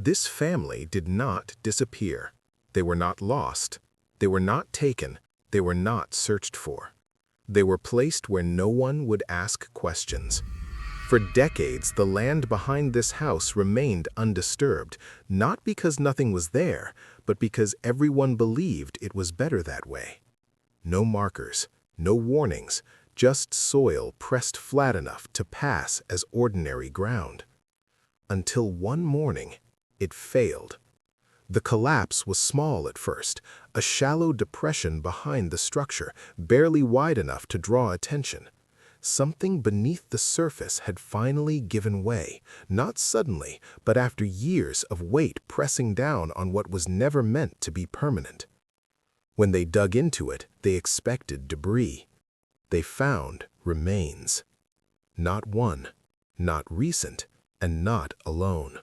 This family did not disappear. They were not lost. They were not taken. They were not searched for. They were placed where no one would ask questions. For decades, the land behind this house remained undisturbed, not because nothing was there, but because everyone believed it was better that way. No markers, no warnings, just soil pressed flat enough to pass as ordinary ground. Until one morning, it failed. The collapse was small at first, a shallow depression behind the structure, barely wide enough to draw attention. Something beneath the surface had finally given way, not suddenly, but after years of weight pressing down on what was never meant to be permanent. When they dug into it, they expected debris. They found remains. Not one, not recent, and not alone.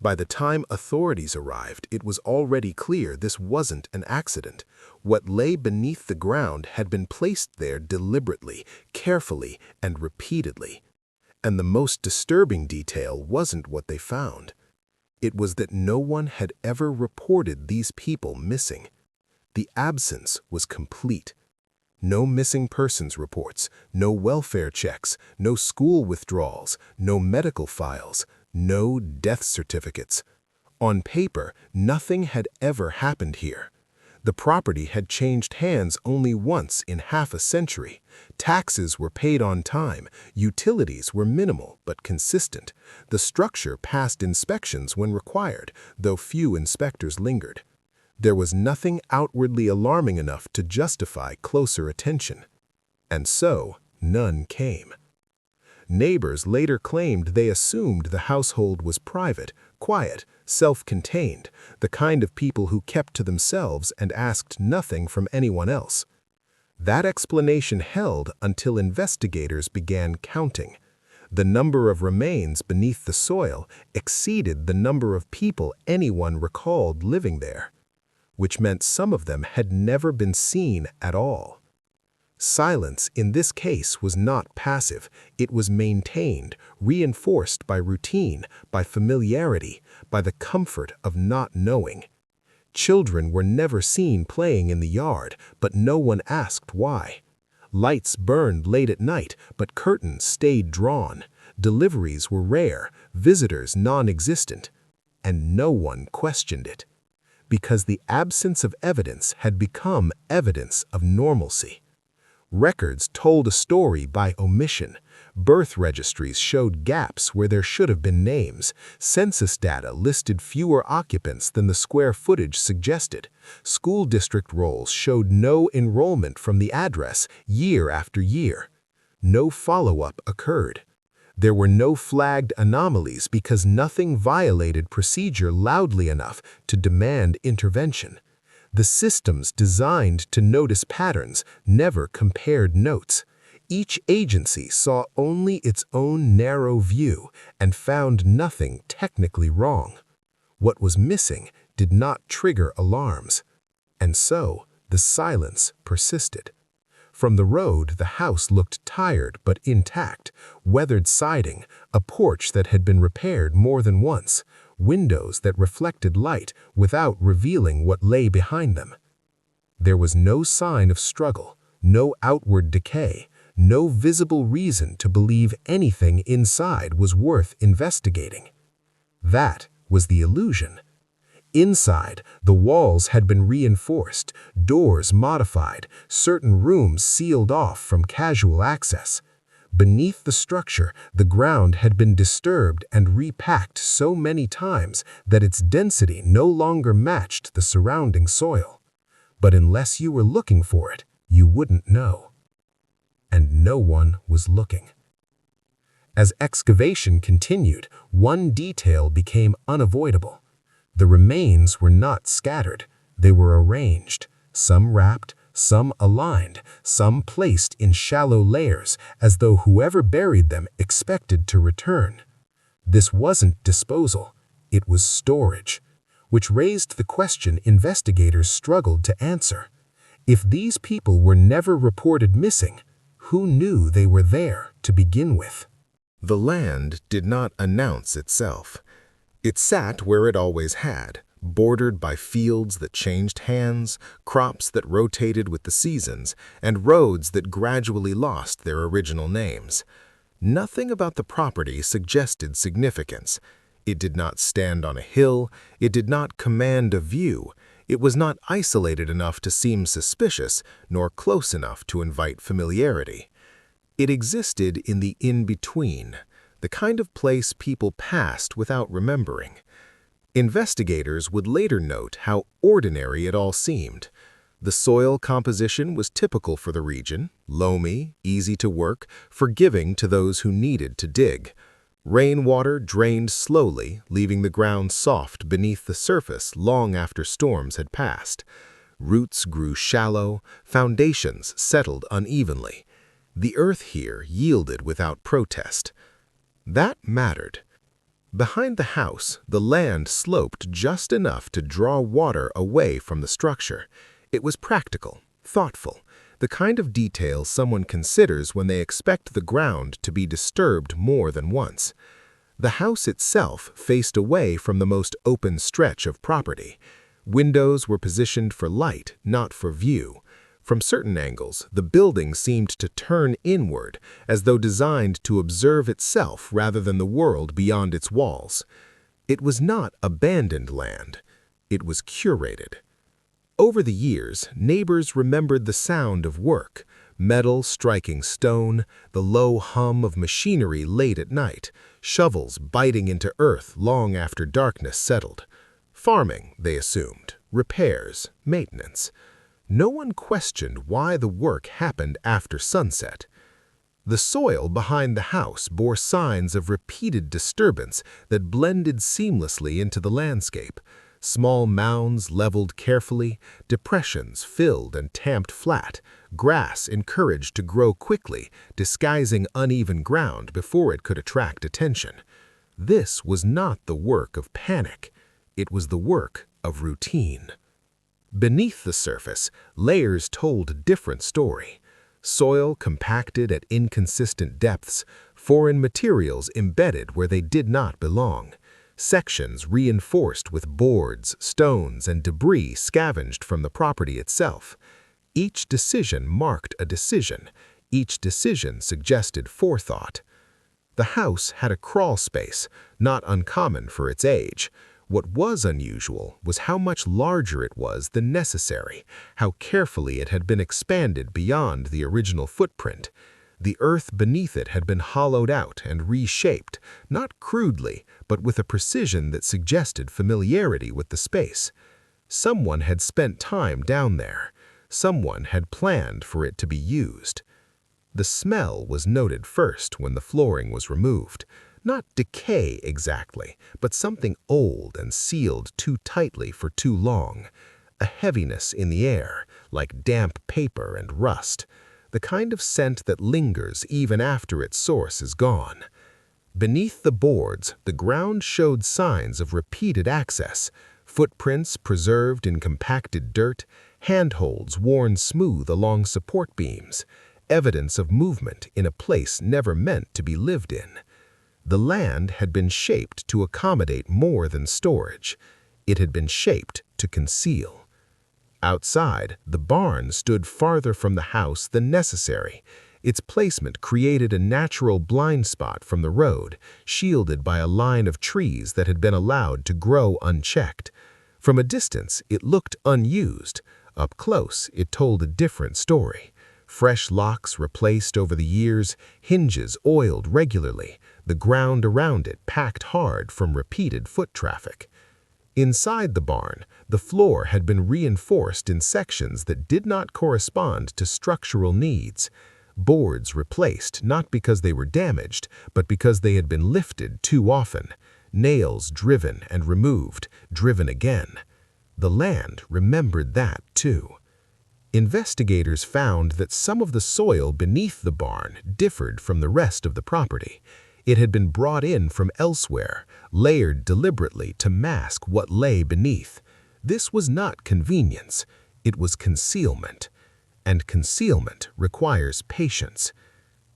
By the time authorities arrived, it was already clear this wasn't an accident. What lay beneath the ground had been placed there deliberately, carefully, and repeatedly. And the most disturbing detail wasn't what they found. It was that no one had ever reported these people missing. The absence was complete. No missing persons reports, no welfare checks, no school withdrawals, no medical files, no death certificates. On paper, nothing had ever happened here. The property had changed hands only once in half a century. Taxes were paid on time, utilities were minimal but consistent. The structure passed inspections when required, though few inspectors lingered. There was nothing outwardly alarming enough to justify closer attention. And so, none came. Neighbors later claimed they assumed the household was private, quiet, self-contained, the kind of people who kept to themselves and asked nothing from anyone else. That explanation held until investigators began counting. The number of remains beneath the soil exceeded the number of people anyone recalled living there, which meant some of them had never been seen at all. Silence in this case was not passive. It was maintained, reinforced by routine, by familiarity, by the comfort of not knowing. Children were never seen playing in the yard, but no one asked why. Lights burned late at night, but curtains stayed drawn. Deliveries were rare, visitors non-existent, and no one questioned it. Because the absence of evidence had become evidence of normalcy. Records told a story by omission. Birth registries showed gaps where there should have been names. Census data listed fewer occupants than the square footage suggested. School district rolls showed no enrollment from the address year after year. No follow-up occurred. There were no flagged anomalies because nothing violated procedure loudly enough to demand intervention. The systems designed to notice patterns never compared notes. Each agency saw only its own narrow view and found nothing technically wrong. What was missing did not trigger alarms. And so, the silence persisted. From the road, the house looked tired but intact, weathered siding, a porch that had been repaired more than once, windows that reflected light without revealing what lay behind them. There was no sign of struggle, no outward decay, no visible reason to believe anything inside was worth investigating. That was the illusion. Inside, the walls had been reinforced, doors modified, certain rooms sealed off from casual access. Beneath the structure, the ground had been disturbed and repacked so many times that its density no longer matched the surrounding soil. But unless you were looking for it, you wouldn't know. And no one was looking. As excavation continued, one detail became unavoidable. The remains were not scattered, they were arranged, some wrapped, some aligned, some placed in shallow layers, as though whoever buried them expected to return. This wasn't disposal, it was storage, which raised the question investigators struggled to answer. If these people were never reported missing, who knew they were there to begin with? The land did not announce itself. It sat where it always had, bordered by fields that changed hands, crops that rotated with the seasons, and roads that gradually lost their original names. Nothing about the property suggested significance. It did not stand on a hill, it did not command a view, it was not isolated enough to seem suspicious, nor close enough to invite familiarity. It existed in the in-between, the kind of place people passed without remembering. Investigators would later note how ordinary it all seemed. The soil composition was typical for the region, loamy, easy to work, forgiving to those who needed to dig. Rainwater drained slowly, leaving the ground soft beneath the surface long after storms had passed. Roots grew shallow, foundations settled unevenly. The earth here yielded without protest. That mattered. Behind the house, the land sloped just enough to draw water away from the structure. It was practical, thoughtful, the kind of detail someone considers when they expect the ground to be disturbed more than once. The house itself faced away from the most open stretch of property. Windows were positioned for light, not for view. From certain angles, the building seemed to turn inward, as though designed to observe itself rather than the world beyond its walls. It was not abandoned land. It was curated. Over the years, neighbors remembered the sound of work, metal striking stone, the low hum of machinery late at night, shovels biting into earth long after darkness settled. Farming, they assumed, repairs, maintenance. No one questioned why the work happened after sunset. The soil behind the house bore signs of repeated disturbance that blended seamlessly into the landscape. Small mounds leveled carefully, depressions filled and tamped flat, grass encouraged to grow quickly, disguising uneven ground before it could attract attention. This was not the work of panic. It was the work of routine. Beneath the surface, layers told a different story. Soil compacted at inconsistent depths, foreign materials embedded where they did not belong. Sections reinforced with boards, stones, and debris scavenged from the property itself. Each decision marked a decision. Each decision suggested forethought. The house had a crawl space, not uncommon for its age. What was unusual was how much larger it was than necessary, how carefully it had been expanded beyond the original footprint. The earth beneath it had been hollowed out and reshaped, not crudely, but with a precision that suggested familiarity with the space. Someone had spent time down there. Someone had planned for it to be used. The smell was noted first when the flooring was removed. Not decay exactly, but something old and sealed too tightly for too long. A heaviness in the air, like damp paper and rust. The kind of scent that lingers even after its source is gone. Beneath the boards, the ground showed signs of repeated access, footprints preserved in compacted dirt, handholds worn smooth along support beams, evidence of movement in a place never meant to be lived in. The land had been shaped to accommodate more than storage. It had been shaped to conceal. Outside, the barn stood farther from the house than necessary. Its placement created a natural blind spot from the road, shielded by a line of trees that had been allowed to grow unchecked. From a distance, it looked unused. Up close, it told a different story. Fresh locks replaced over the years, hinges oiled regularly, the ground around it packed hard from repeated foot traffic. Inside the barn, the floor had been reinforced in sections that did not correspond to structural needs. Boards replaced not because they were damaged, but because they had been lifted too often. Nails driven and removed, driven again. The land remembered that too. Investigators found that some of the soil beneath the barn differed from the rest of the property. It had been brought in from elsewhere, layered deliberately to mask what lay beneath. This was not convenience, it was concealment. And concealment requires patience.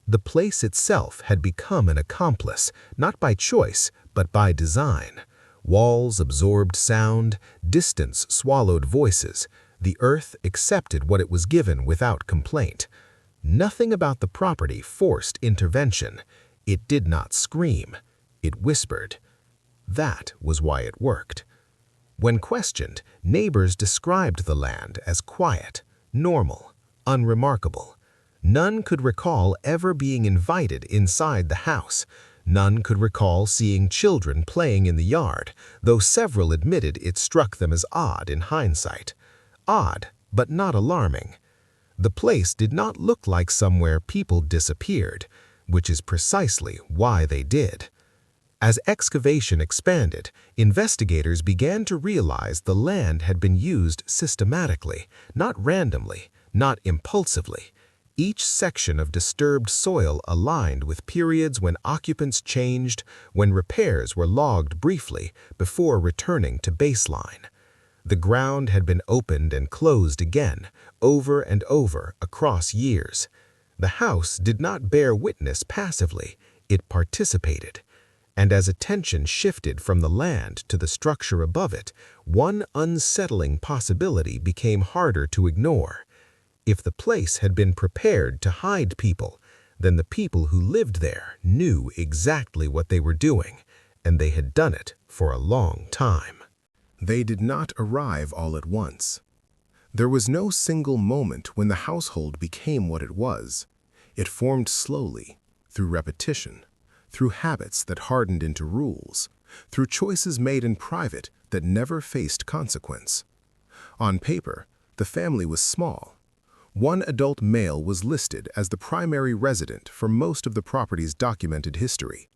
The place itself had become an accomplice, not by choice, but by design. Walls absorbed sound, distance swallowed voices. The earth accepted what it was given without complaint. Nothing about the property forced intervention. It did not scream. It whispered. That was why it worked. When questioned, neighbors described the land as quiet, normal, unremarkable. None could recall ever being invited inside the house. None could recall seeing children playing in the yard, though several admitted it struck them as odd in hindsight. Odd, but not alarming. The place did not look like somewhere people disappeared, which is precisely why they did. As excavation expanded, investigators began to realize the land had been used systematically, not randomly, not impulsively. Each section of disturbed soil aligned with periods when occupants changed, when repairs were logged briefly before returning to baseline. The ground had been opened and closed again, over and over across years. The house did not bear witness passively, it participated. And as attention shifted from the land to the structure above it, one unsettling possibility became harder to ignore. If the place had been prepared to hide people, then the people who lived there knew exactly what they were doing, and they had done it for a long time. They did not arrive all at once. There was no single moment when the household became what it was. It formed slowly, through repetition, through habits that hardened into rules, through choices made in private that never faced consequence. On paper, the family was small. One adult male was listed as the primary resident for most of the property's documented history.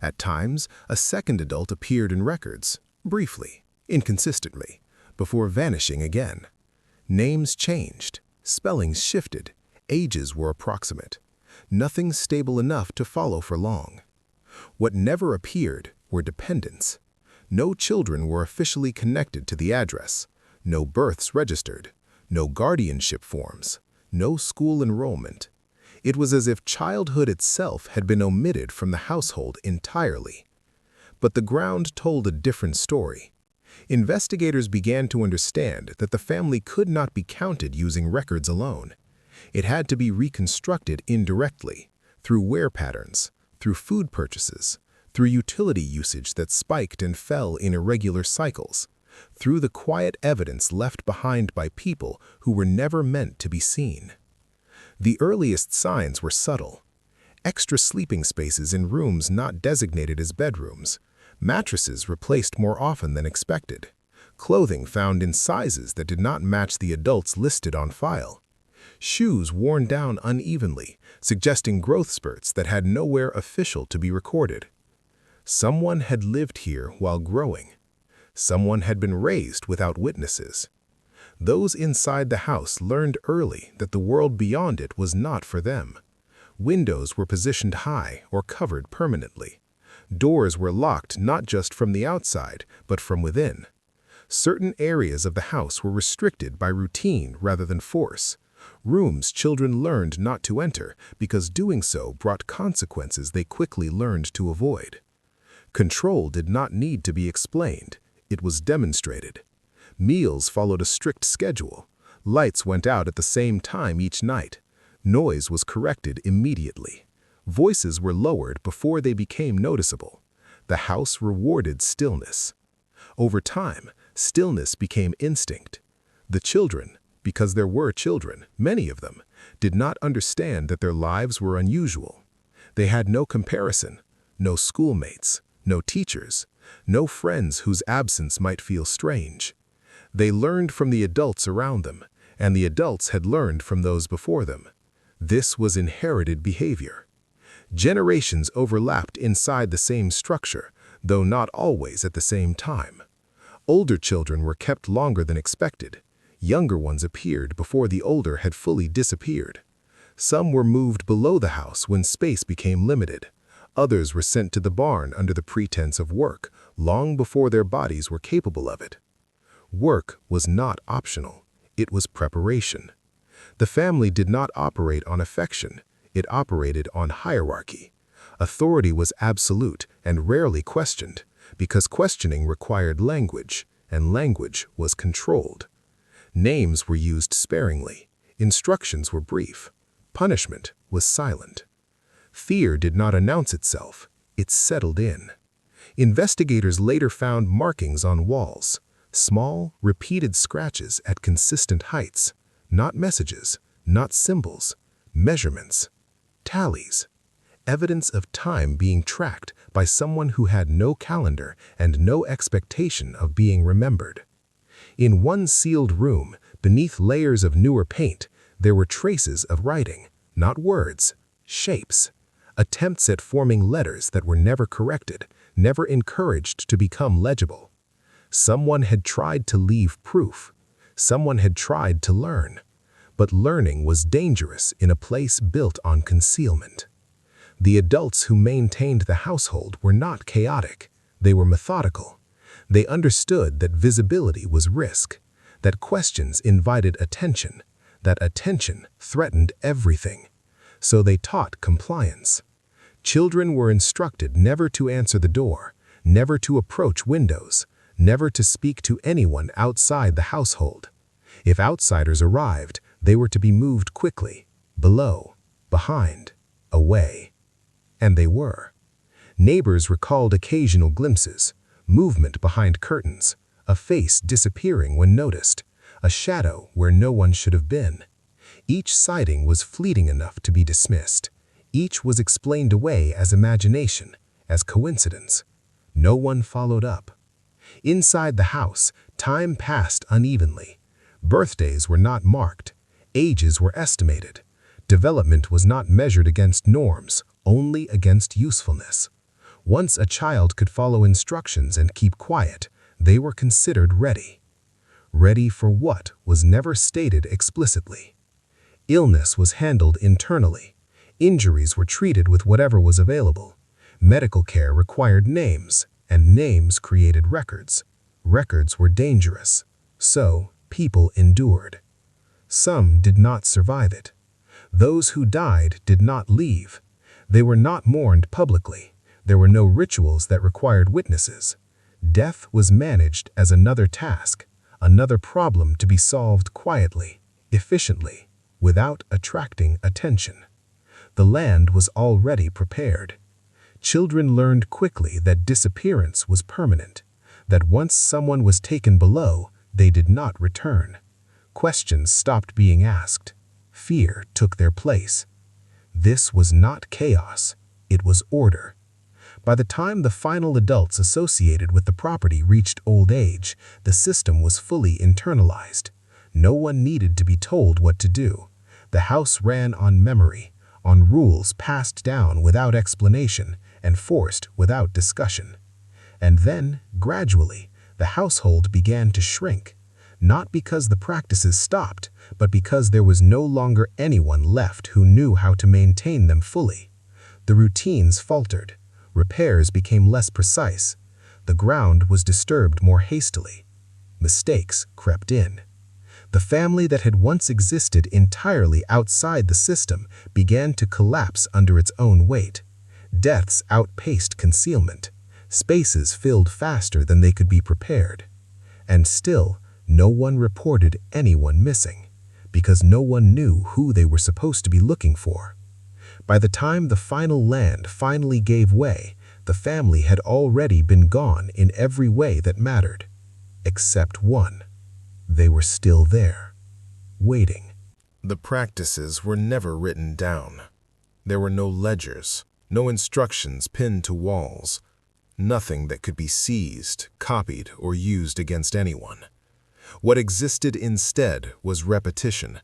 At times, a second adult appeared in records, briefly, inconsistently, before vanishing again. Names changed, spellings shifted, ages were approximate. Nothing stable enough to follow for long. What never appeared were dependents. No children were officially connected to the address, no births registered, no guardianship forms, no school enrollment. It was as if childhood itself had been omitted from the household entirely. But the ground told a different story. Investigators began to understand that the family could not be counted using records alone. It had to be reconstructed indirectly, through wear patterns, through food purchases, through utility usage that spiked and fell in irregular cycles, through the quiet evidence left behind by people who were never meant to be seen. The earliest signs were subtle. Extra sleeping spaces in rooms not designated as bedrooms, mattresses replaced more often than expected, clothing found in sizes that did not match the adults listed on file, shoes worn down unevenly, suggesting growth spurts that had nowhere official to be recorded. Someone had lived here while growing. Someone had been raised without witnesses. Those inside the house learned early that the world beyond it was not for them. Windows were positioned high or covered permanently. Doors were locked not just from the outside, but from within. Certain areas of the house were restricted by routine rather than force. Rooms children learned not to enter because doing so brought consequences they quickly learned to avoid. Control did not need to be explained. It was demonstrated. Meals followed a strict schedule. Lights went out at the same time each night. Noise was corrected immediately. Voices were lowered before they became noticeable. The house rewarded stillness. Over time, stillness became instinct. The children, because there were children, many of them, did not understand that their lives were unusual. They had no comparison, no schoolmates, no teachers, no friends whose absence might feel strange. They learned from the adults around them, and the adults had learned from those before them. This was inherited behavior. Generations overlapped inside the same structure, though not always at the same time. Older children were kept longer than expected. Younger ones appeared before the older had fully disappeared. Some were moved below the house when space became limited. Others were sent to the barn under the pretense of work, long before their bodies were capable of it. Work was not optional. It was preparation. The family did not operate on affection. It operated on hierarchy. Authority was absolute and rarely questioned, because questioning required language, and language was controlled. Names were used sparingly, instructions were brief, punishment was silent. Fear did not announce itself, it settled in. Investigators later found markings on walls, small, repeated scratches at consistent heights, not messages, not symbols, measurements, tallies, evidence of time being tracked by someone who had no calendar and no expectation of being remembered. In one sealed room, beneath layers of newer paint, there were traces of writing, not words, shapes, attempts at forming letters that were never corrected, never encouraged to become legible. Someone had tried to leave proof. Someone had tried to learn. But learning was dangerous in a place built on concealment. The adults who maintained the household were not chaotic. They were methodical. They understood that visibility was risk, that questions invited attention, that attention threatened everything. So they taught compliance. Children were instructed never to answer the door, never to approach windows, never to speak to anyone outside the household. If outsiders arrived, they were to be moved quickly, below, behind, away. And they were. Neighbors recalled occasional glimpses, movement behind curtains, a face disappearing when noticed, a shadow where no one should have been. Each sighting was fleeting enough to be dismissed. Each was explained away as imagination, as coincidence. No one followed up. Inside the house, time passed unevenly. Birthdays were not marked. Ages were estimated. Development was not measured against norms, only against usefulness. Once a child could follow instructions and keep quiet, they were considered ready. Ready for what was never stated explicitly. Illness was handled internally. Injuries were treated with whatever was available. Medical care required names, and names created records. Records were dangerous. So, people endured. Some did not survive it. Those who died did not leave. They were not mourned publicly. There were no rituals that required witnesses. Death was managed as another task, another problem to be solved quietly, efficiently, without attracting attention. The land was already prepared. Children learned quickly that disappearance was permanent, that once someone was taken below, they did not return. Questions stopped being asked. Fear took their place. This was not chaos, it was order. By the time the final adults associated with the property reached old age, the system was fully internalized. No one needed to be told what to do. The house ran on memory, on rules passed down without explanation and forced without discussion. And then, gradually, the household began to shrink, not because the practices stopped, but because there was no longer anyone left who knew how to maintain them fully. The routines faltered. Repairs became less precise. The ground was disturbed more hastily. Mistakes crept in. The family that had once existed entirely outside the system began to collapse under its own weight. Deaths outpaced concealment. Spaces filled faster than they could be prepared. And still, no one reported anyone missing, because no one knew who they were supposed to be looking for. By the time the final land finally gave way, the family had already been gone in every way that mattered. Except one. They were still there, waiting. The practices were never written down. There were no ledgers, no instructions pinned to walls, nothing that could be seized, copied, or used against anyone. What existed instead was repetition,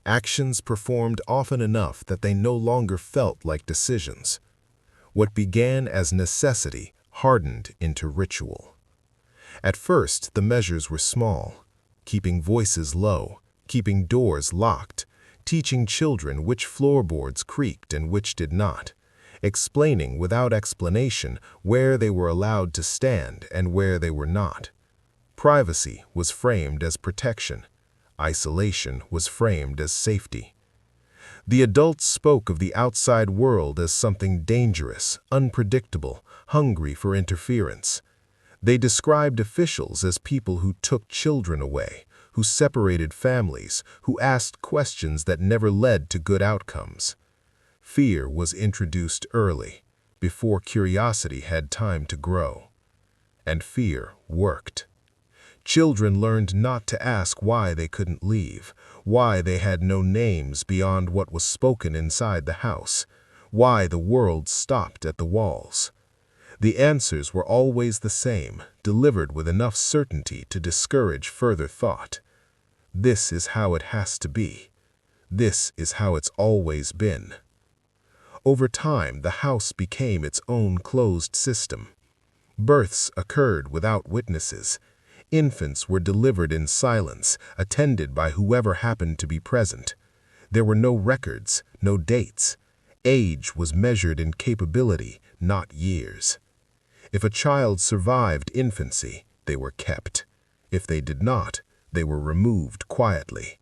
actions performed often enough that they no longer felt like decisions. What began as necessity hardened into ritual. At first, the measures were small, keeping voices low, keeping doors locked, teaching children which floorboards creaked and which did not, explaining without explanation where they were allowed to stand and where they were not. Privacy was framed as protection. Isolation was framed as safety. The adults spoke of the outside world as something dangerous, unpredictable, hungry for interference. They described officials as people who took children away, who separated families, who asked questions that never led to good outcomes. Fear was introduced early, before curiosity had time to grow. And fear worked. Children learned not to ask why they couldn't leave, why they had no names beyond what was spoken inside the house, why the world stopped at the walls. The answers were always the same, delivered with enough certainty to discourage further thought. This is how it has to be. This is how it's always been. Over time, the house became its own closed system. Births occurred without witnesses. Infants were delivered in silence, attended by whoever happened to be present. There were no records, no dates. Age was measured in capability, not years. If a child survived infancy, they were kept. If they did not, they were removed quietly.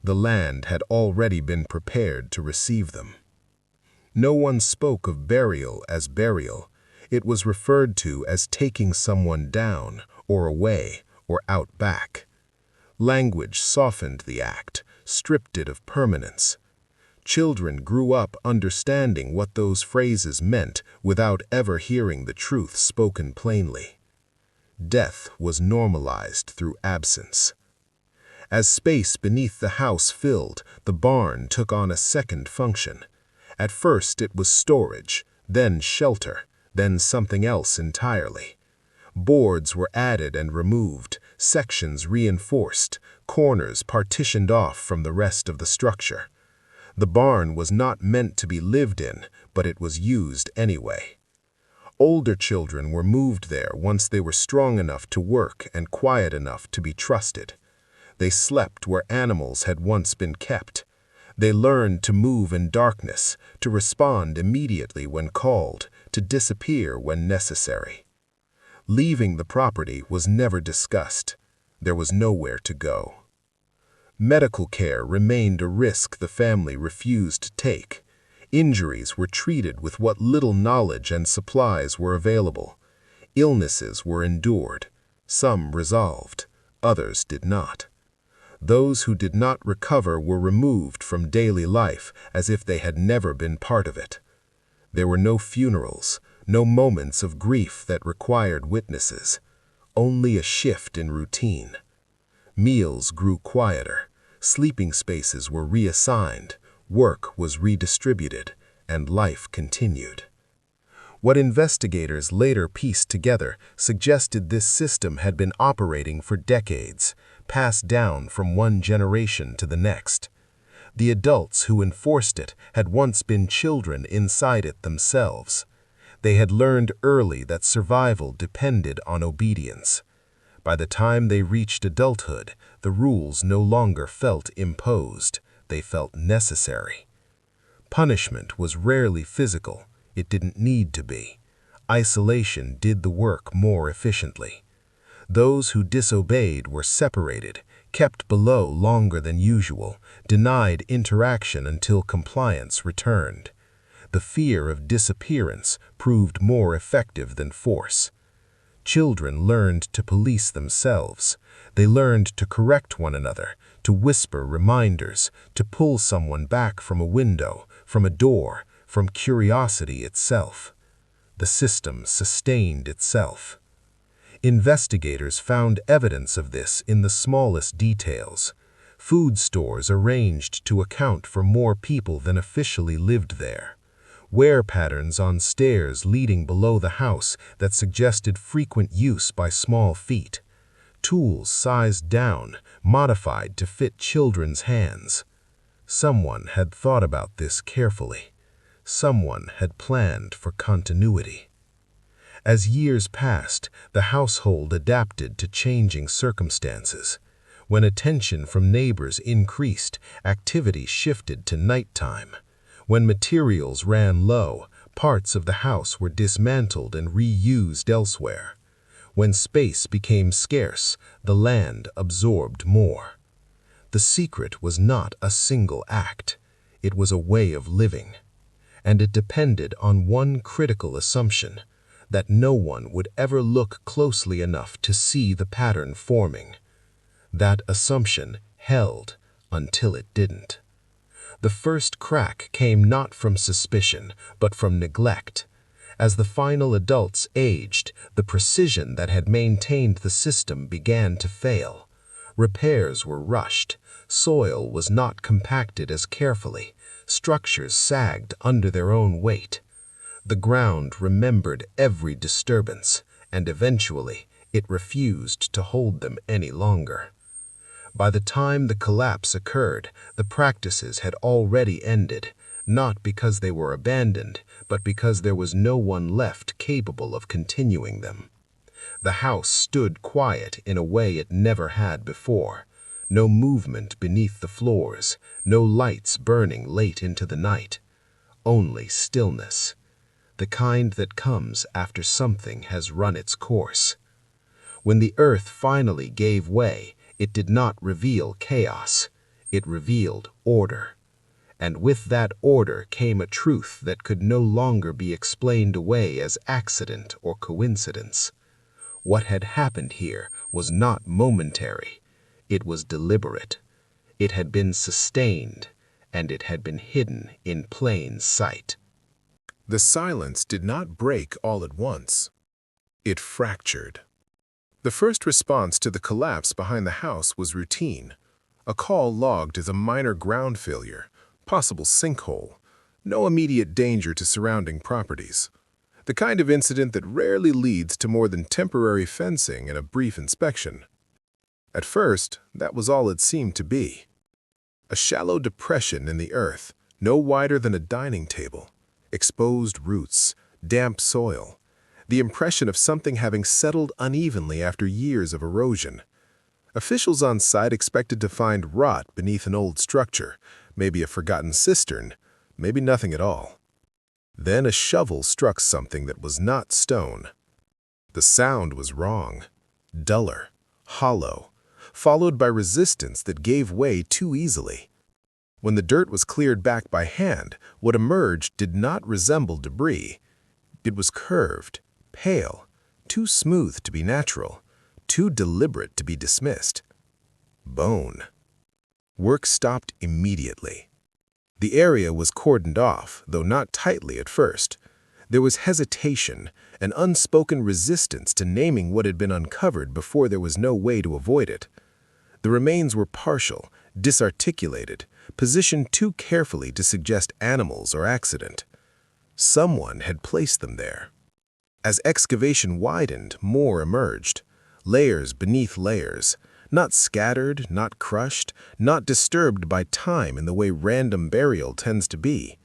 The land had already been prepared to receive them. No one spoke of burial as burial. It was referred to as taking someone down, or away, or out back. Language softened the act, stripped it of permanence. Children grew up understanding what those phrases meant without ever hearing the truth spoken plainly. Death was normalized through absence. As space beneath the house filled, the barn took on a second function. At first it was storage, then shelter, then something else entirely. Boards were added and removed, sections reinforced, corners partitioned off from the rest of the structure. The barn was not meant to be lived in, but it was used anyway. Older children were moved there once they were strong enough to work and quiet enough to be trusted. They slept where animals had once been kept. They learned to move in darkness, to respond immediately when called, to disappear when necessary. Leaving the property was never discussed. There was nowhere to go. Medical care remained a risk the family refused to take. Injuries were treated with what little knowledge and supplies were available. Illnesses were endured. Some resolved, others did not. Those who did not recover were removed from daily life as if they had never been part of it. There were no funerals, no moments of grief that required witnesses, only a shift in routine. Meals grew quieter, sleeping spaces were reassigned, work was redistributed, and life continued. What investigators later pieced together suggested this system had been operating for decades, passed down from one generation to the next. The adults who enforced it had once been children inside it themselves. They had learned early that survival depended on obedience. By the time they reached adulthood, the rules no longer felt imposed, they felt necessary. Punishment was rarely physical. It didn't need to be. Isolation did the work more efficiently. Those who disobeyed were separated, kept below longer than usual, denied interaction until compliance returned. The fear of disappearance proved more effective than force. Children learned to police themselves. They learned to correct one another, to whisper reminders, to pull someone back from a window, from a door, from curiosity itself. The system sustained itself. Investigators found evidence of this in the smallest details. Food stores arranged to account for more people than officially lived there. Wear patterns on stairs leading below the house that suggested frequent use by small feet. Tools sized down, modified to fit children's hands. Someone had thought about this carefully. Someone had planned for continuity. As years passed, the household adapted to changing circumstances. When attention from neighbors increased, activity shifted to nighttime. When materials ran low, parts of the house were dismantled and reused elsewhere. When space became scarce, the land absorbed more. The secret was not a single act. It was a way of living. And it depended on one critical assumption. that no one would ever look closely enough to see the pattern forming. That assumption held until it didn't. The first crack came not from suspicion, but from neglect. As the final adults aged, the precision that had maintained the system began to fail. Repairs were rushed. Soil was not compacted as carefully. Structures sagged under their own weight. The ground remembered every disturbance, and eventually it refused to hold them any longer. By the time the collapse occurred, the practices had already ended, not because they were abandoned, but because there was no one left capable of continuing them. The house stood quiet in a way it never had before. No movement beneath the floors, no lights burning late into the night. Only stillness, the kind that comes after something has run its course. When the earth finally gave way, it did not reveal chaos. It revealed order. And with that order came a truth that could no longer be explained away as accident or coincidence. What had happened here was not momentary. It was deliberate. It had been sustained, and it had been hidden in plain sight. The silence did not break all at once. It fractured. The first response to the collapse behind the house was routine. A call logged as a minor ground failure, possible sinkhole, no immediate danger to surrounding properties. The kind of incident that rarely leads to more than temporary fencing and a brief inspection. At first, that was all it seemed to be. A shallow depression in the earth, no wider than a dining table, exposed roots, damp soil, the impression of something having settled unevenly after years of erosion. Officials on site expected to find rot beneath an old structure, maybe a forgotten cistern, maybe nothing at all. Then a shovel struck something that was not stone. The sound was wrong, duller, hollow, followed by resistance that gave way too easily. When the dirt was cleared back by hand, what emerged did not resemble debris. It was curved, pale, too smooth to be natural, too deliberate to be dismissed. Bone. Work stopped immediately. The area was cordoned off, though not tightly at first. There was hesitation, an unspoken resistance to naming what had been uncovered before there was no way to avoid it. The remains were partial, disarticulated, positioned too carefully to suggest animals or accident. Someone had placed them there. As excavation widened, more emerged, layers beneath layers, not scattered, not crushed, not disturbed by time in the way random burial tends to be.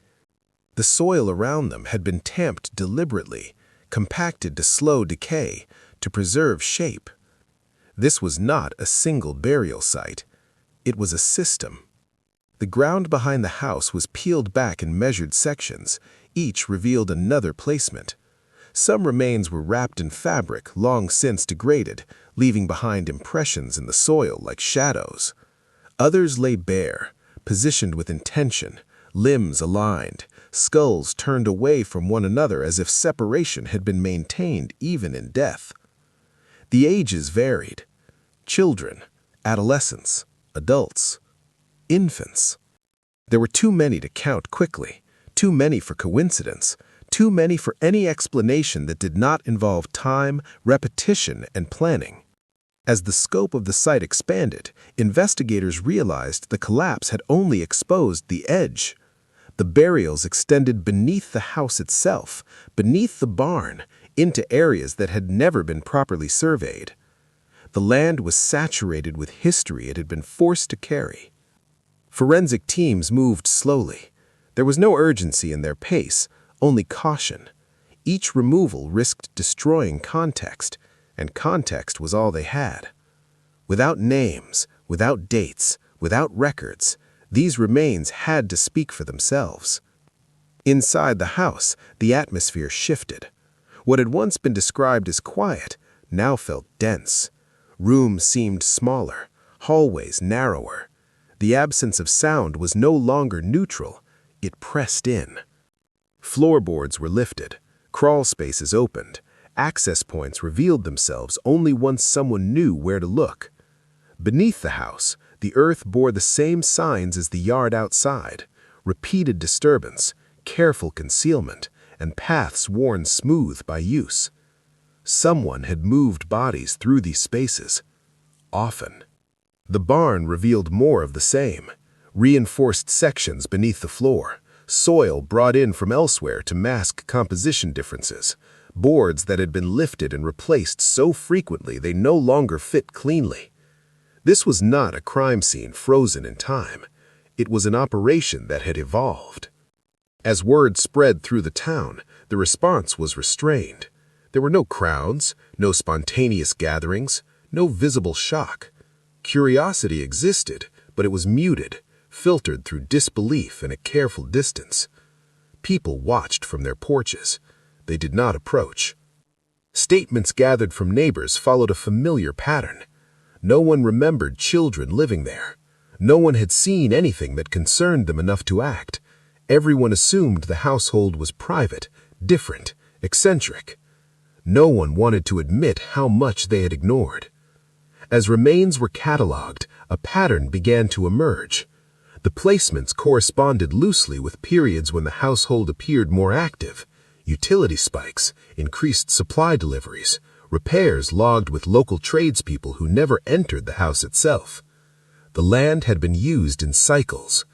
The soil around them had been tamped deliberately, compacted to slow decay, to preserve shape. This was not a single burial site. It was a system. The ground behind the house was peeled back in measured sections. Each revealed another placement. Some remains were wrapped in fabric long since degraded, leaving behind impressions in the soil like shadows. Others lay bare, positioned with intention, limbs aligned, skulls turned away from one another as if separation had been maintained even in death. The ages varied. Children, adolescents, adults, infants. There were too many to count quickly, too many for coincidence, too many for any explanation that did not involve time, repetition, and planning. As the scope of the site expanded, investigators realized the collapse had only exposed the edge. The burials extended beneath the house itself, beneath the barn, into areas that had never been properly surveyed. The land was saturated with history it had been forced to carry. Forensic teams moved slowly. There was no urgency in their pace, only caution. Each removal risked destroying context, and context was all they had. Without names, without dates, without records, these remains had to speak for themselves. Inside the house, the atmosphere shifted. What had once been described as quiet now felt dense. Rooms seemed smaller, hallways narrower. The absence of sound was no longer neutral, it pressed in. Floorboards were lifted, crawl spaces opened, Access points revealed themselves only once someone knew where to look. Beneath the house, the earth bore the same signs as the yard outside: repeated disturbance, careful concealment, and paths worn smooth by use. Someone had moved bodies through these spaces. Often. The barn revealed more of the same: reinforced sections beneath the floor, soil brought in from elsewhere to mask composition differences, boards that had been lifted and replaced so frequently they no longer fit cleanly. This was not a crime scene frozen in time. It was an operation that had evolved. As word spread through the town, the response was restrained. There were no crowds, no spontaneous gatherings, no visible shock. Curiosity existed, but it was muted, filtered through disbelief and a careful distance. People watched from their porches. They did not approach. Statements gathered from neighbors followed a familiar pattern. No one remembered children living there. No one had seen anything that concerned them enough to act. Everyone assumed the household was private, different, eccentric. No one wanted to admit how much they had ignored. As remains were cataloged, a pattern began to emerge. The placements corresponded loosely with periods when the household appeared more active: utility spikes, increased supply deliveries, repairs logged with local tradespeople who never entered the house itself. The land had been used in cycles: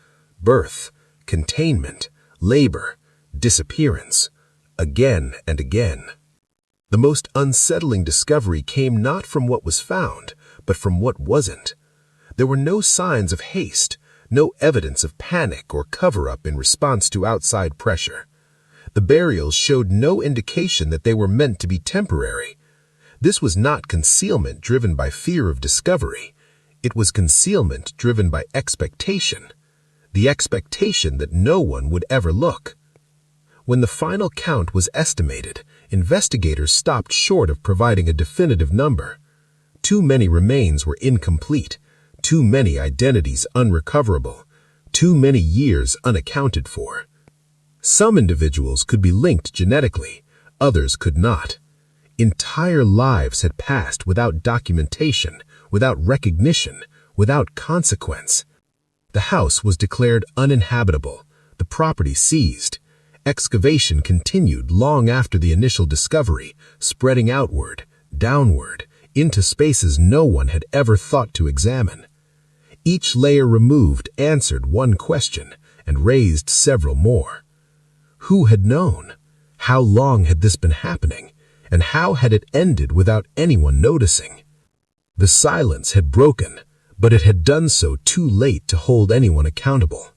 birth, containment, labor, disappearance, again and again. The most unsettling discovery came not from what was found, but from what wasn't. There were no signs of haste, no evidence of panic or cover-up in response to outside pressure. The burials showed no indication that they were meant to be temporary. This was not concealment driven by fear of discovery. It was concealment driven by expectation. The expectation that no one would ever look. When the final count was estimated, investigators stopped short of providing a definitive number. Too many remains were incomplete, too many identities unrecoverable, too many years unaccounted for. Some individuals could be linked genetically, others could not. Entire lives had passed without documentation, without recognition, without consequence. The house was declared uninhabitable, the property seized. Excavation continued long after the initial discovery, spreading outward, downward, into spaces no one had ever thought to examine. Each layer removed answered one question and raised several more. Who had known? How long had this been happening? And how had it ended without anyone noticing? The silence had broken, but it had done so too late to hold anyone accountable.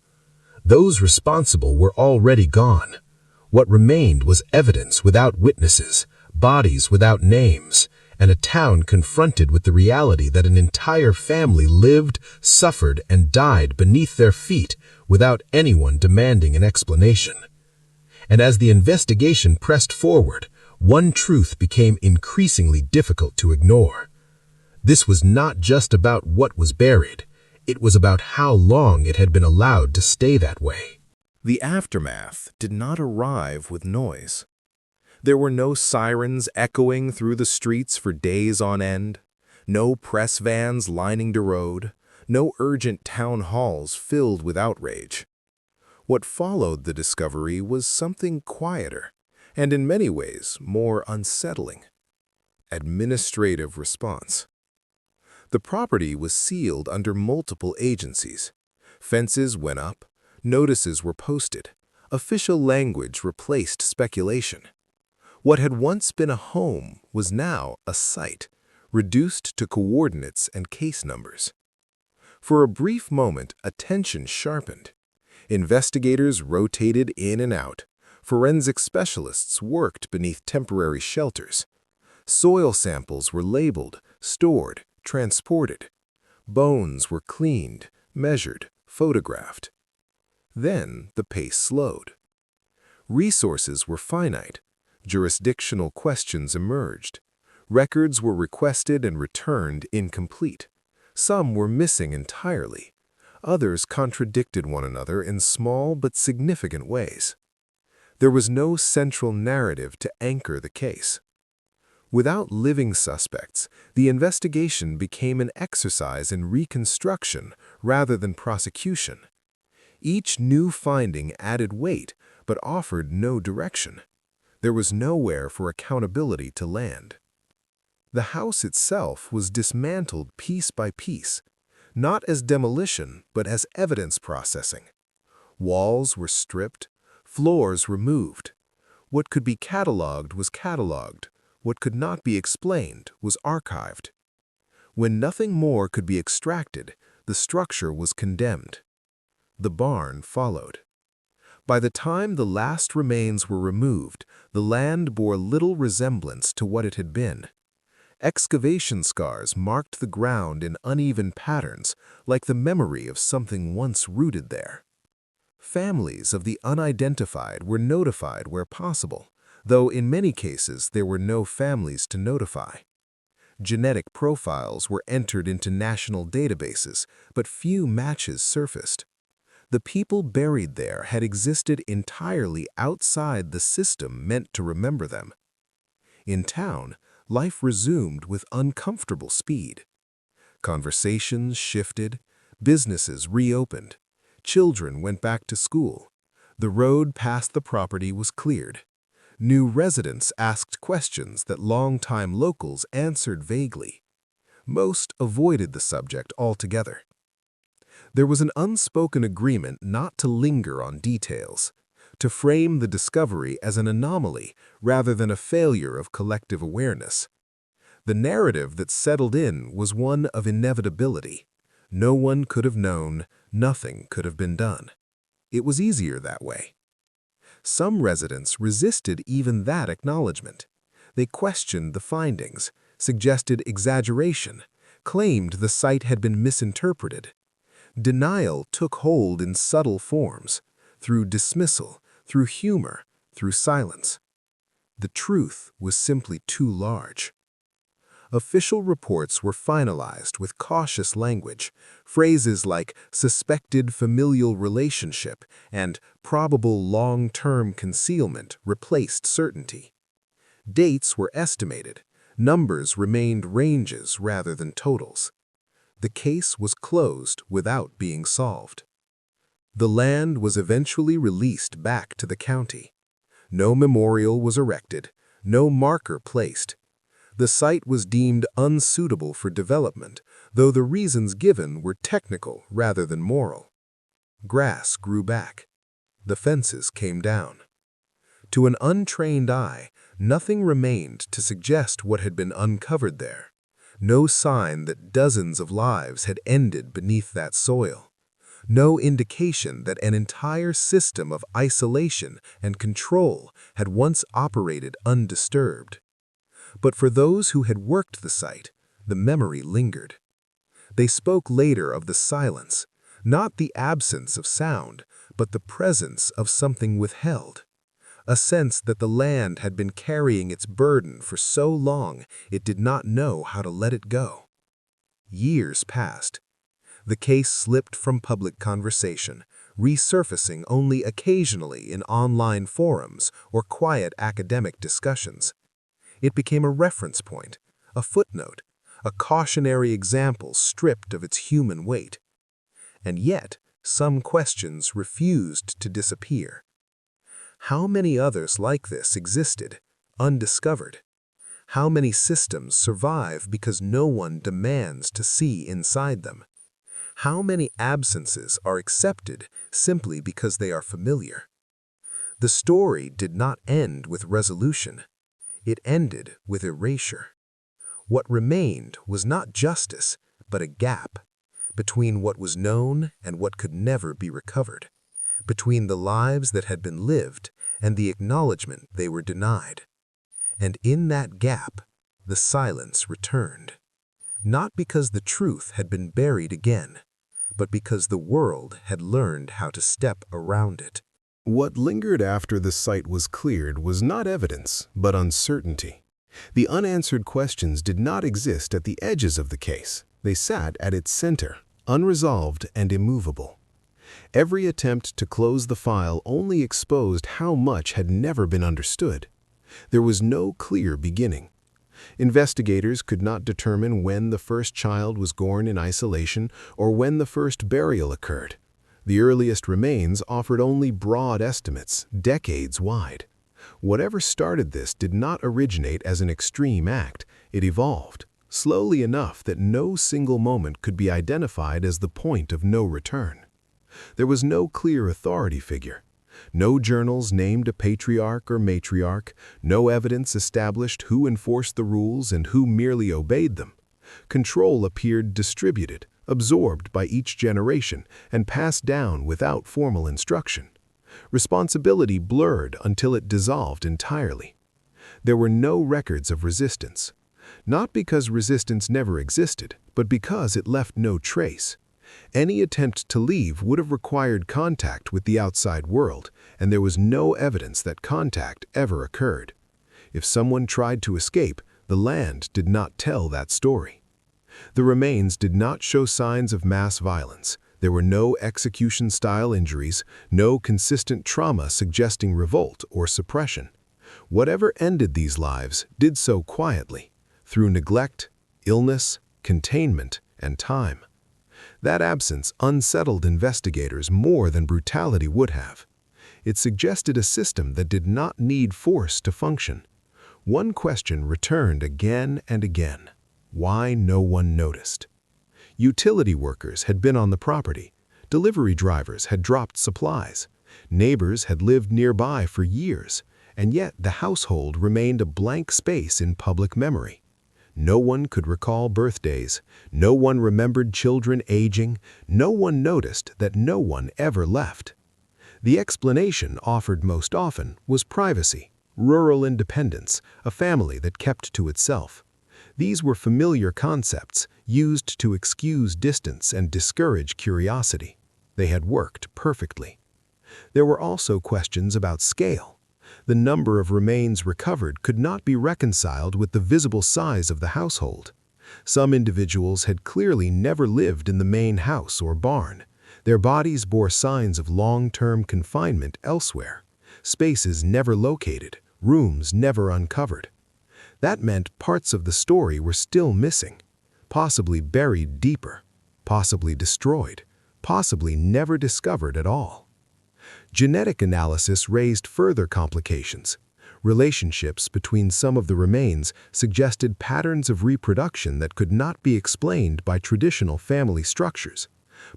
Those responsible were already gone. What remained was evidence without witnesses, bodies without names, and a town confronted with the reality that an entire family lived, suffered, and died beneath their feet without anyone demanding an explanation. And as the investigation pressed forward, one truth became increasingly difficult to ignore. This was not just about what was buried. It was about how long it had been allowed to stay that way. The aftermath did not arrive with noise. There were no sirens echoing through the streets for days on end, no press vans lining the road, no urgent town halls filled with outrage. What followed the discovery was something quieter, and in many ways more unsettling: administrative response. The property was sealed under multiple agencies. Fences went up, notices were posted, official language replaced speculation. What had once been a home was now a site, reduced to coordinates and case numbers. For a brief moment, attention sharpened. Investigators rotated in and out. Forensic specialists worked beneath temporary shelters. Soil samples were labeled, stored, transported. Bones were cleaned, measured, photographed. Then the pace slowed. Resources were finite. Jurisdictional questions emerged. Records were requested and returned incomplete. Some were missing entirely. Others contradicted one another in small but significant ways. There was no central narrative to anchor the case. Without living suspects, the investigation became an exercise in reconstruction rather than prosecution. Each new finding added weight but offered no direction. There was nowhere for accountability to land. The house itself was dismantled piece by piece, not as demolition but as evidence processing. Walls were stripped, floors removed. What could be cataloged was cataloged. What could not be explained was archived. When nothing more could be extracted, the structure was condemned. The barn followed. By the time the last remains were removed, the land bore little resemblance to what it had been. Excavation scars marked the ground in uneven patterns, like the memory of something once rooted there. Families of the unidentified were notified where possible, though in many cases there were no families to notify. Genetic profiles were entered into national databases, but few matches surfaced. The people buried there had existed entirely outside the system meant to remember them. In town, life resumed with uncomfortable speed. Conversations shifted, businesses reopened, children went back to school. The road past the property was cleared. New residents asked questions that long-time locals answered vaguely. Most avoided the subject altogether. There was an unspoken agreement not to linger on details, to frame the discovery as an anomaly rather than a failure of collective awareness. The narrative that settled in was one of inevitability. No one could have known, nothing could have been done. It was easier that way. Some residents resisted even that acknowledgement. They questioned the findings, suggested exaggeration, claimed the site had been misinterpreted. Denial took hold in subtle forms, through dismissal, through humor, through silence. The truth was simply too large. Official reports were finalized with cautious language. Phrases like suspected familial relationship and probable long-term concealment replaced certainty. Dates were estimated. Numbers remained ranges rather than totals. The case was closed without being solved. The land was eventually released back to the county. No memorial was erected, no marker placed. The site was deemed unsuitable for development, though the reasons given were technical rather than moral. Grass grew back. The fences came down. To an untrained eye, nothing remained to suggest what had been uncovered there. No sign that dozens of lives had ended beneath that soil. No indication that an entire system of isolation and control had once operated undisturbed. But for those who had worked the site, the memory lingered. They spoke later of the silence, not the absence of sound, but the presence of something withheld. A sense that the land had been carrying its burden for so long it did not know how to let it go. Years passed. The case slipped from public conversation, resurfacing only occasionally in online forums or quiet academic discussions. It became a reference point, a footnote, a cautionary example stripped of its human weight. And yet, some questions refused to disappear. How many others like this existed, undiscovered? How many systems survive because no one demands to see inside them? How many absences are accepted simply because they are familiar? The story did not end with resolution. It ended with erasure. What remained was not justice, but a gap between what was known and what could never be recovered, between the lives that had been lived and the acknowledgement they were denied. And in that gap, the silence returned. Not because the truth had been buried again, but because the world had learned how to step around it. What lingered after the site was cleared was not evidence, but uncertainty. The unanswered questions did not exist at the edges of the case. They sat at its center, unresolved and immovable. Every attempt to close the file only exposed how much had never been understood. There was no clear beginning. Investigators could not determine when the first child was born in isolation or when the first burial occurred. The earliest remains offered only broad estimates, decades wide. Whatever started this did not originate as an extreme act. It evolved, slowly enough that no single moment could be identified as the point of no return. There was no clear authority figure. No journals named a patriarch or matriarch, no evidence established who enforced the rules and who merely obeyed them. Control appeared distributed, absorbed by each generation, and passed down without formal instruction. Responsibility blurred until it dissolved entirely. There were no records of resistance. Not because resistance never existed, but because it left no trace. Any attempt to leave would have required contact with the outside world, and there was no evidence that contact ever occurred. If someone tried to escape, the land did not tell that story. The remains did not show signs of mass violence. There were no execution-style injuries, no consistent trauma suggesting revolt or suppression. Whatever ended these lives did so quietly, through neglect, illness, containment, and time. That absence unsettled investigators more than brutality would have. It suggested a system that did not need force to function. One question returned again and again: why no one noticed? Utility workers had been on the property. Delivery drivers had dropped supplies. Neighbors had lived nearby for years, and yet the household remained a blank space in public memory. No one could recall birthdays. No one remembered children aging. No one noticed that no one ever left. The explanation offered most often was privacy, rural independence, a family that kept to itself. These were familiar concepts used to excuse distance and discourage curiosity. They had worked perfectly. There were also questions about scale. The number of remains recovered could not be reconciled with the visible size of the household. Some individuals had clearly never lived in the main house or barn. Their bodies bore signs of long-term confinement elsewhere, spaces never located, rooms never uncovered. That meant parts of the story were still missing, possibly buried deeper, possibly destroyed, possibly never discovered at all. Genetic analysis raised further complications. Relationships between some of the remains suggested patterns of reproduction that could not be explained by traditional family structures.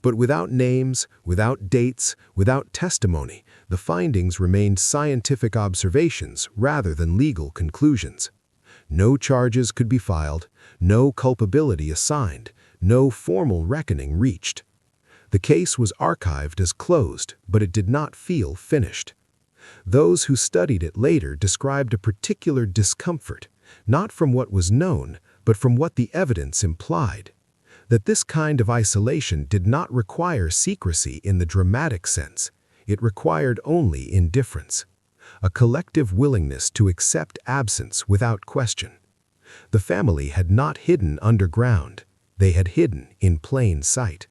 But without names, without dates, without testimony, the findings remained scientific observations rather than legal conclusions. No charges could be filed, no culpability assigned, no formal reckoning reached. The case was archived as closed, but it did not feel finished. Those who studied it later described a particular discomfort, not from what was known, but from what the evidence implied. That this kind of isolation did not require secrecy in the dramatic sense. It required only indifference, a collective willingness to accept absence without question. The family had not hidden underground. They had hidden in plain sight.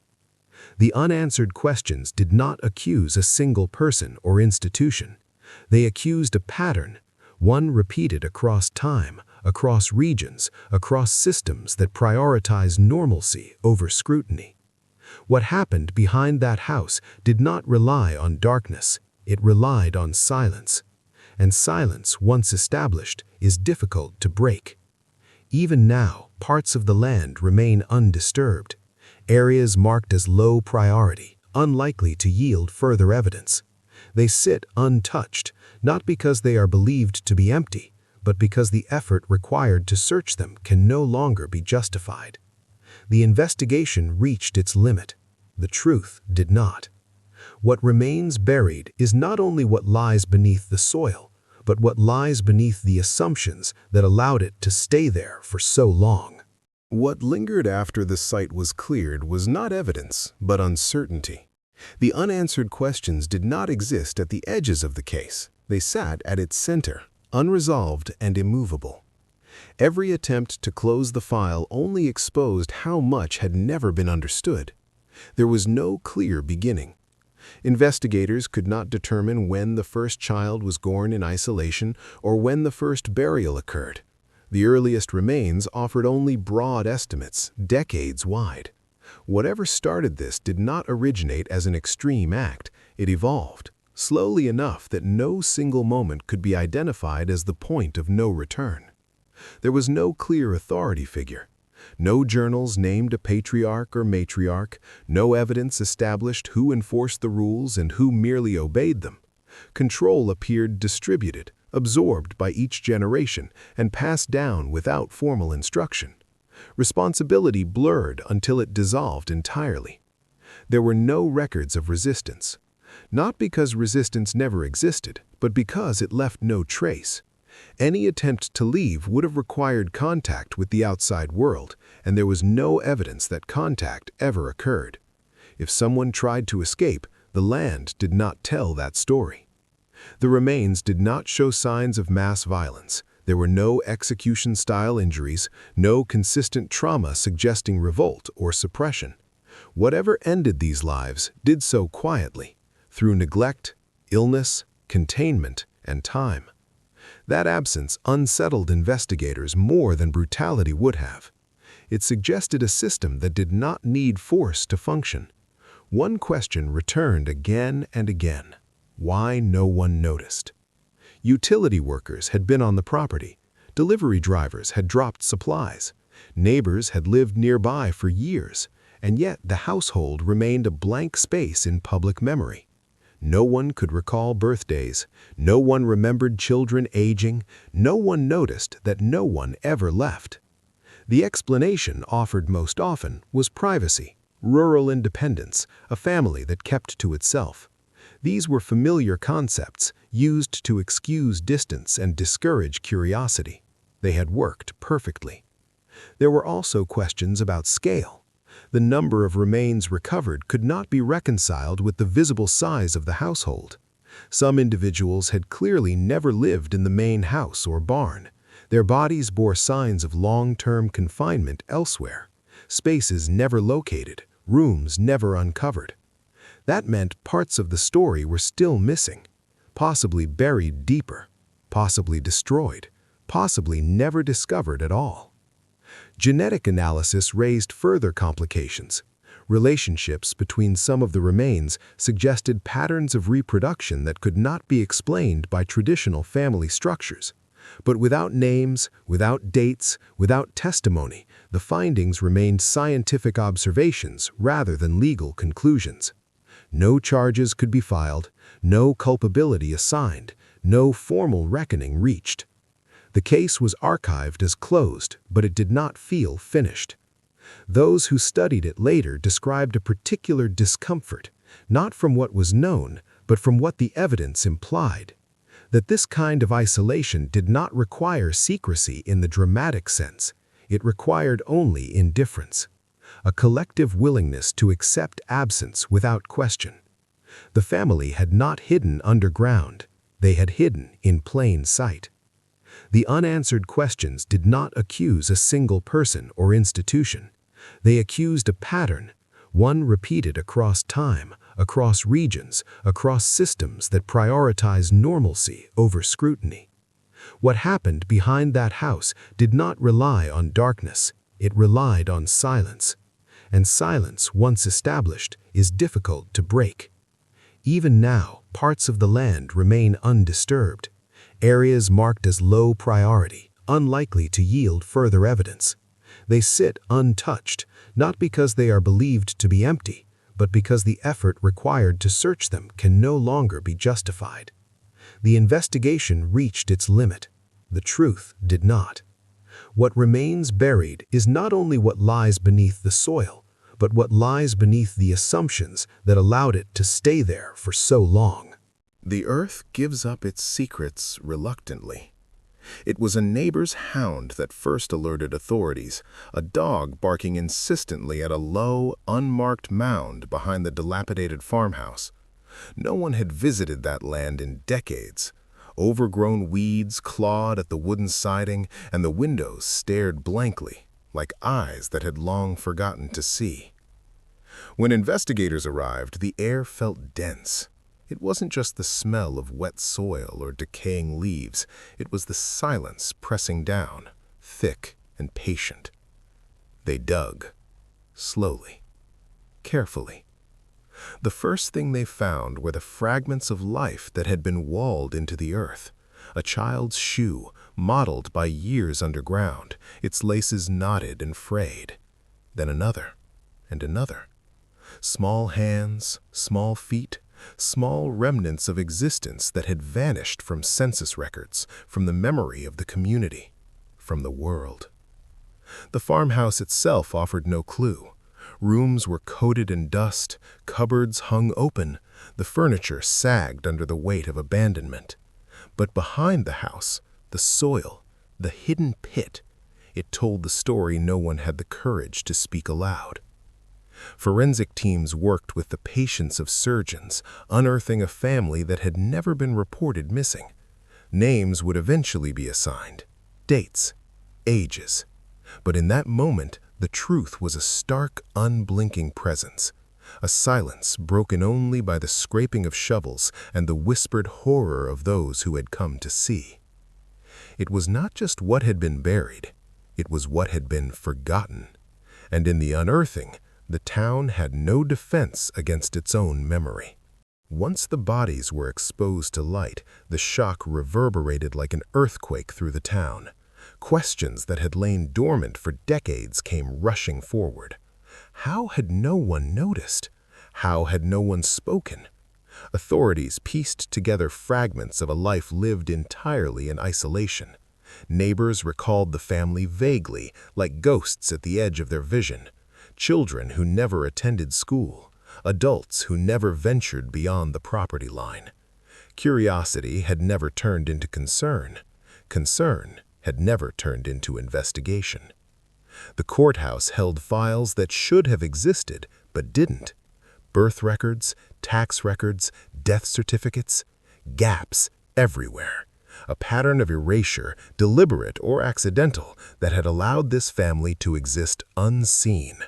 The unanswered questions did not accuse a single person or institution. They accused a pattern, one repeated across time, across regions, across systems that prioritize normalcy over scrutiny. What happened behind that house did not rely on darkness, it relied on silence. And silence, once established, is difficult to break. Even now, parts of the land remain undisturbed. Areas marked as low priority, unlikely to yield further evidence. They sit untouched, not because they are believed to be empty, but because the effort required to search them can no longer be justified. The investigation reached its limit. The truth did not. What remains buried is not only what lies beneath the soil, but what lies beneath the assumptions that allowed it to stay there for so long. What lingered after the site was cleared was not evidence, but uncertainty. The unanswered questions did not exist at the edges of the case. They sat at its center, unresolved and immovable. Every attempt to close the file only exposed how much had never been understood. There was no clear beginning. Investigators could not determine when the first child was born in isolation or when the first burial occurred. The earliest remains offered only broad estimates, decades wide. Whatever started this did not originate as an extreme act. It evolved, slowly enough that no single moment could be identified as the point of no return. There was no clear authority figure. No journals named a patriarch or matriarch, no evidence established who enforced the rules and who merely obeyed them. Control appeared distributed, absorbed by each generation, and passed down without formal instruction. Responsibility blurred until it dissolved entirely. There were no records of resistance. Not because resistance never existed, but because it left no trace. Any attempt to leave would have required contact with the outside world, and there was no evidence that contact ever occurred. If someone tried to escape, the land did not tell that story. The remains did not show signs of mass violence. There were no execution-style injuries, no consistent trauma suggesting revolt or suppression. Whatever ended these lives did so quietly, through neglect, illness, containment, and time. That absence unsettled investigators more than brutality would have. It suggested a system that did not need force to function. One question returned again and again: why no one noticed? Utility workers had been on the property. Delivery drivers had dropped supplies. Neighbors had lived nearby for years, and yet the household remained a blank space in public memory. No one could recall birthdays. No one remembered children aging. No one noticed that no one ever left. The explanation offered most often was privacy, rural independence, a family that kept to itself. These were familiar concepts used to excuse distance and discourage curiosity. They had worked perfectly. There were also questions about scale. The number of remains recovered could not be reconciled with the visible size of the household. Some individuals had clearly never lived in the main house or barn. Their bodies bore signs of long-term confinement elsewhere, spaces never located, rooms never uncovered. That meant parts of the story were still missing, possibly buried deeper, possibly destroyed, possibly never discovered at all. Genetic analysis raised further complications. Relationships between some of the remains suggested patterns of reproduction that could not be explained by traditional family structures. But without names, without dates, without testimony, the findings remained scientific observations rather than legal conclusions. No charges could be filed, no culpability assigned, no formal reckoning reached. The case was archived as closed, but it did not feel finished. Those who studied it later described a particular discomfort, not from what was known, but from what the evidence implied. That this kind of isolation did not require secrecy in the dramatic sense. It required only indifference, a collective willingness to accept absence without question. The family had not hidden underground. They had hidden in plain sight. The unanswered questions did not accuse a single person or institution. They accused a pattern, one repeated across time, across regions, across systems that prioritize normalcy over scrutiny. What happened behind that house did not rely on darkness. It relied on silence. And silence, once established, is difficult to break. Even now, parts of the land remain undisturbed. Areas marked as low priority, unlikely to yield further evidence. They sit untouched, not because they are believed to be empty, but because the effort required to search them can no longer be justified. The investigation reached its limit. The truth did not. What remains buried is not only what lies beneath the soil, but what lies beneath the assumptions that allowed it to stay there for so long. The earth gives up its secrets reluctantly. It was a neighbor's hound that first alerted authorities, a dog barking insistently at a low, unmarked mound behind the dilapidated farmhouse. No one had visited that land in decades. Overgrown weeds clawed at the wooden siding, and the windows stared blankly, like eyes that had long forgotten to see. When investigators arrived, the air felt dense. It wasn't just the smell of wet soil or decaying leaves. It was the silence pressing down, thick and patient. They dug, slowly, carefully. The first thing they found were the fragments of life that had been walled into the earth. A child's shoe, mottled by years underground, its laces knotted and frayed. Then another, and another. Small hands, small feet, small remnants of existence that had vanished from census records, from the memory of the community, from the world. The farmhouse itself offered no clue. Rooms were coated in dust, cupboards hung open, the furniture sagged under the weight of abandonment. But behind the house, the soil, the hidden pit, it told the story no one had the courage to speak aloud. Forensic teams worked with the patience of surgeons, unearthing a family that had never been reported missing. Names would eventually be assigned, dates, ages. But in that moment, the truth was a stark, unblinking presence, a silence broken only by the scraping of shovels and the whispered horror of those who had come to see. It was not just what had been buried, it was what had been forgotten. And in the unearthing, the town had no defense against its own memory. Once the bodies were exposed to light, the shock reverberated like an earthquake through the town. Questions that had lain dormant for decades came rushing forward. How had no one noticed? How had no one spoken? Authorities pieced together fragments of a life lived entirely in isolation. Neighbors recalled the family vaguely, like ghosts at the edge of their vision. Children who never attended school, adults who never ventured beyond the property line. Curiosity had never turned into concern. Concern had never turned into investigation. The courthouse held files that should have existed, but didn't. Birth records, tax records, death certificates, gaps everywhere. A pattern of erasure, deliberate or accidental, that had allowed this family to exist unseen.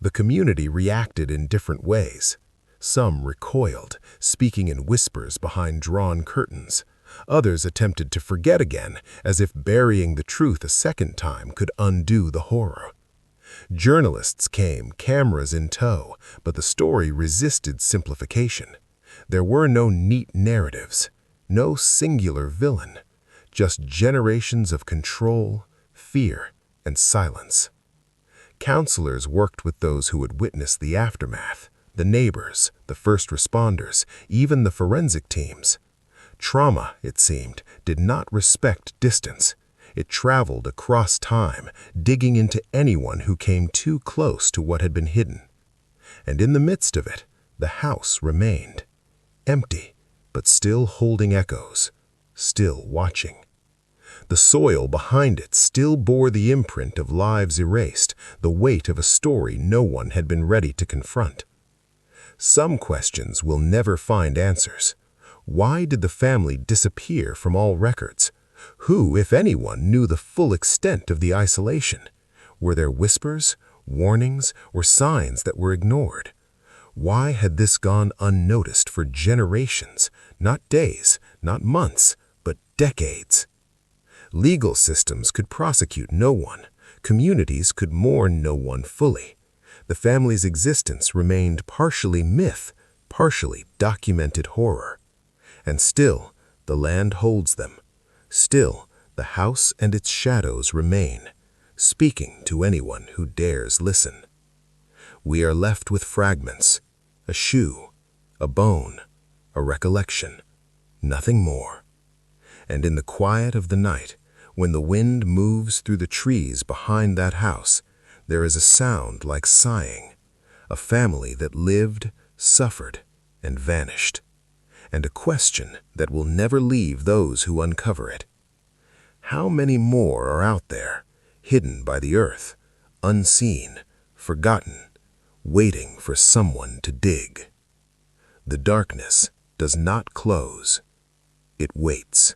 The community reacted in different ways. Some recoiled, speaking in whispers behind drawn curtains. Others attempted to forget again, as if burying the truth a second time could undo the horror. Journalists came, cameras in tow, but the story resisted simplification. There were no neat narratives, no singular villain, just generations of control, fear, and silence. Counselors worked with those who had witnessed the aftermath, the neighbors, the first responders, even the forensic teams. Trauma, it seemed, did not respect distance. It traveled across time, digging into anyone who came too close to what had been hidden. And in the midst of it, the house remained, empty, but still holding echoes, still watching. The soil behind it still bore the imprint of lives erased, the weight of a story no one had been ready to confront. Some questions will never find answers. Why did the family disappear from all records? Who, if anyone, knew the full extent of the isolation? Were there whispers, warnings, or signs that were ignored? Why had this gone unnoticed for generations, not days, not months, but decades? Legal systems could prosecute no one. Communities could mourn no one fully. The family's existence remained partially myth, partially documented horror. And still, the land holds them. Still, the house and its shadows remain, speaking to anyone who dares listen. We are left with fragments, a shoe, a bone, a recollection, nothing more. And in the quiet of the night, when the wind moves through the trees behind that house, there is a sound like sighing, a family that lived, suffered, and vanished, and a question that will never leave those who uncover it. How many more are out there, hidden by the earth, unseen, forgotten, waiting for someone to dig? The darkness does not close. It waits.